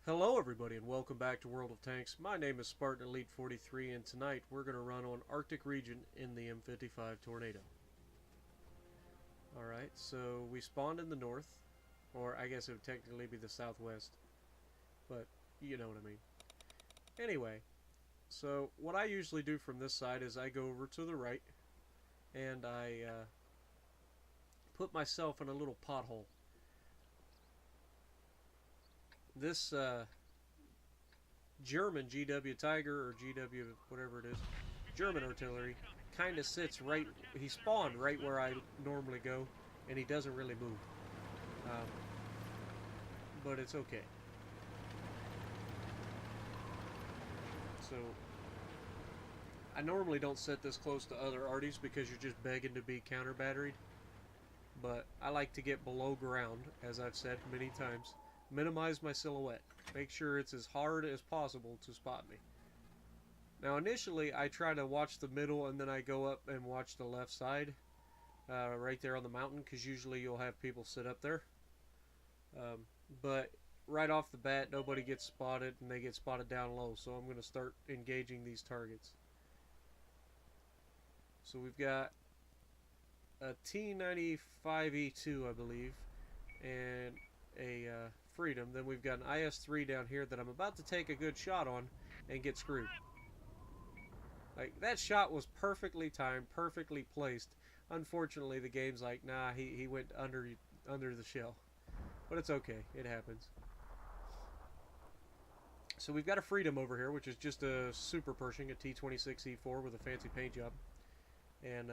Hello everybody and welcome back to World of Tanks. My name is Spartan Elite 43 and tonight we're going to run on Arctic region in the M55 Tornado. Alright, so we spawned in the north, or I guess it would technically be the southwest, but you know what I mean. Anyway, so what I usually do from this side is I go over to the right and I put myself in a little pothole. This German GW Tiger or GW whatever it is, German artillery, kind of sits right. He spawned right where I normally go, and he doesn't really move. Um, but it's okay. So I normally don't set this close to other arties because you're just begging to be counter batteried. But I like to get below ground, as I've said many times. Minimize my silhouette. Make sure it's as hard as possible to spot me. Now initially I try to watch the middle and then I go up and watch the left side. Right there on the mountain, because usually you'll have people sit up there. But right off the bat, nobody gets spotted, and they get spotted down low. So I'm going to start engaging these targets. So we've got a T95E2, I believe, and a Freedom. Then we've got an IS-3 down here that I'm about to take a good shot on and get screwed. Like, that shot was perfectly timed, perfectly placed. Unfortunately, the game's like, nah, he went under the shell. But it's okay. It happens. So we've got a Freedom over here, which is just a Super Pershing, a T26E4 with a fancy paint job. And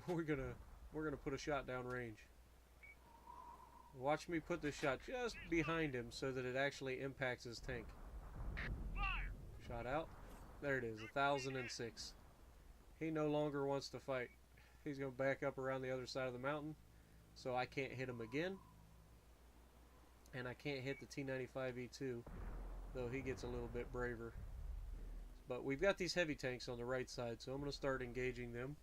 we're gonna put a shot down range. Watch me put this shot just behind him so that it actually impacts his tank. Shot out. There it is, 1006. He no longer wants to fight. He's going to back up around the other side of the mountain, so I can't hit him again. And I can't hit the T95E2, though he gets a little bit braver. But we've got these heavy tanks on the right side, so I'm going to start engaging them.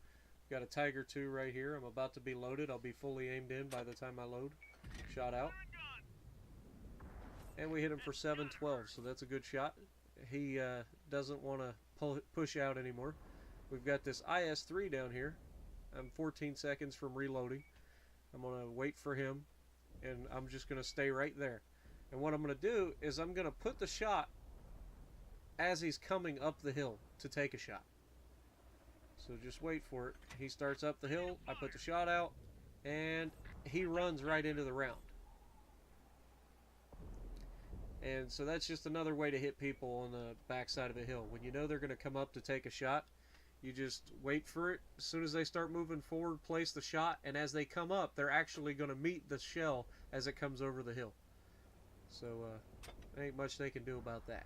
We've got a Tiger II right here. I'm about to be loaded. I'll be fully aimed in by the time I load. Shot out. And we hit him for 712, so that's a good shot. He doesn't want to push out anymore. We've got this IS-3 down here. I'm 14 seconds from reloading. I'm going to wait for him, and I'm just going to stay right there. And what I'm going to do is I'm going to put the shot as he's coming up the hill to take a shot. So just wait for it. He starts up the hill, I put the shot out, and he runs right into the round. And so that's just another way to hit people on the backside of a hill. When you know they're going to come up to take a shot, you just wait for it. As soon as they start moving forward, place the shot, and as they come up, they're actually going to meet the shell as it comes over the hill. So there ain't much they can do about that.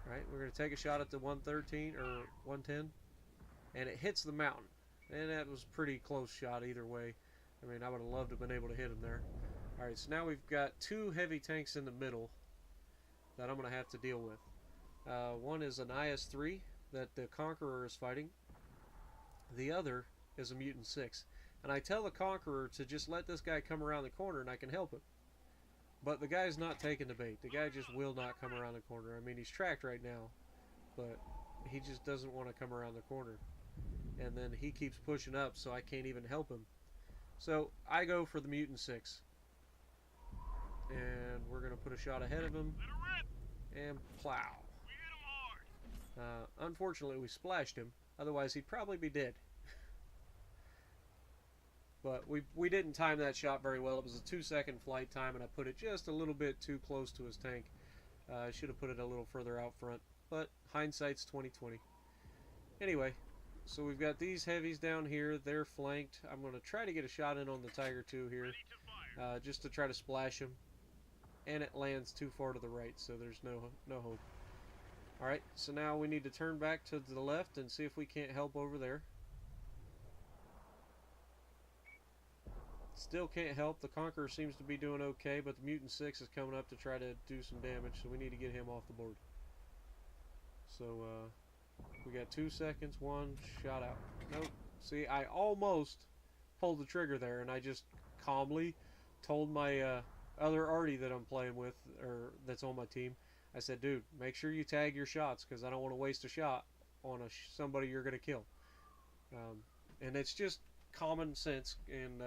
Alright, we're going to take a shot at the 113 or 110, and it hits the mountain. And that was a pretty close shot either way. I mean, I would have loved to have been able to hit him there. Alright, so now we've got two heavy tanks in the middle that I'm going to have to deal with. One is an IS-3 that the Conqueror is fighting. The other is a Mutant 6. And I tell the Conqueror to just let this guy come around the corner and I can help him. But the guy's not taking the bait. The guy just will not come around the corner. I mean, he's tracked right now, but he just doesn't want to come around the corner. And then he keeps pushing up, so I can't even help him. So I go for the Mutant 6. And we're going to put a shot ahead of him. And plow. Unfortunately, we splashed him. Otherwise, he'd probably be dead. But we didn't time that shot very well. It was a 2-second flight time, and I put it just a little bit too close to his tank. I should have put it a little further out front. But hindsight's 20/20. Anyway, so we've got these heavies down here. They're flanked. I'm going to try to get a shot in on the Tiger II here, just to try to splash him. And it lands too far to the right, so there's no hope. Alright, so now we need to turn back to the left and see if we can't help over there. Still can't help. The Conqueror seems to be doing okay, but the Mutant 6 is coming up to try to do some damage, so we need to get him off the board. So, we got 2 seconds, one shot out. Nope. See, I almost pulled the trigger there, and I just calmly told my other Artie that I'm playing with, or that's on my team, I said, dude, make sure you tag your shots because I don't want to waste a shot on somebody you're going to kill. And it's just common sense and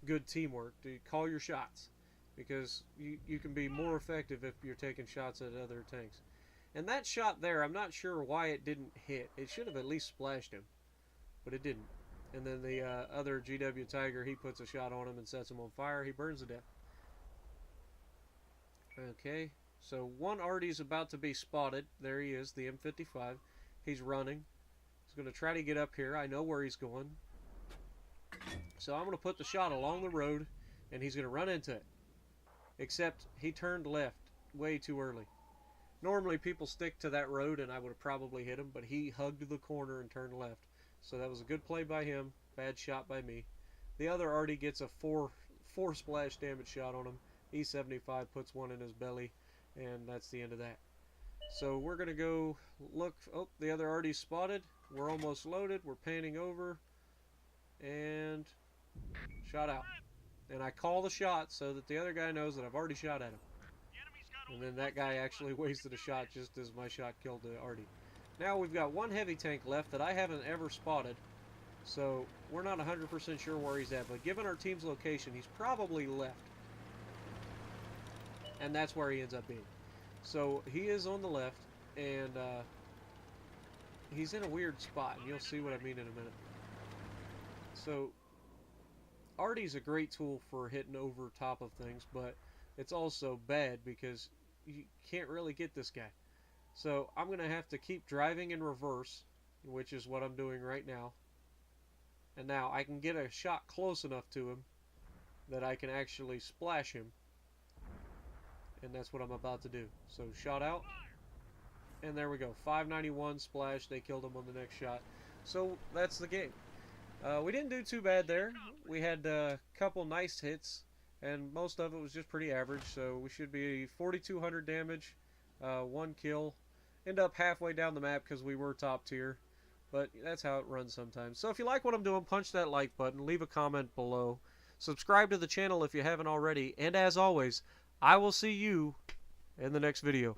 good teamwork to call your shots, because you can be more effective if you're taking shots at other tanks. And that shot there, I'm not sure why it didn't hit. It should have at least splashed him, but it didn't. And then the other GW Tiger, he puts a shot on him and sets him on fire. He burns to death. Okay, so one Artie's about to be spotted. There he is, the M55. He's running. He's going to try to get up here. I know where he's going. So I'm going to put the shot along the road, and he's going to run into it. Except he turned left way too early. Normally people stick to that road, and I would have probably hit him, but he hugged the corner and turned left. So that was a good play by him. Bad shot by me. The other Artie gets a four splash damage shot on him. E75 puts one in his belly, and that's the end of that. So we're going to go look. Oh, the other Artie's spotted. We're almost loaded. We're panning over. And shot out. And I call the shot so that the other guy knows that I've already shot at him. And then that guy actually wasted a shot just as my shot killed the Artie. Now we've got one heavy tank left that I haven't ever spotted. So we're not 100% sure where he's at. But given our team's location, he's probably left. And that's where he ends up being. So he is on the left. And he's in a weird spot. And you'll see what I mean in a minute. So Artie's a great tool for hitting over top of things. But it's also bad because you can't really get this guy. So I'm going to have to keep driving in reverse, which is what I'm doing right now. And now I can get a shot close enough to him that I can actually splash him. And that's what I'm about to do. So shot out. And there we go. 591 splash. They killed him on the next shot. So that's the game. We didn't do too bad there. We had a couple nice hits. And most of it was just pretty average. So we should be 4,200 damage. 1 kill. End up halfway down the map because we were top tier. But that's how it runs sometimes. So if you like what I'm doing, punch that like button. Leave a comment below. Subscribe to the channel if you haven't already. And as always, I will see you in the next video.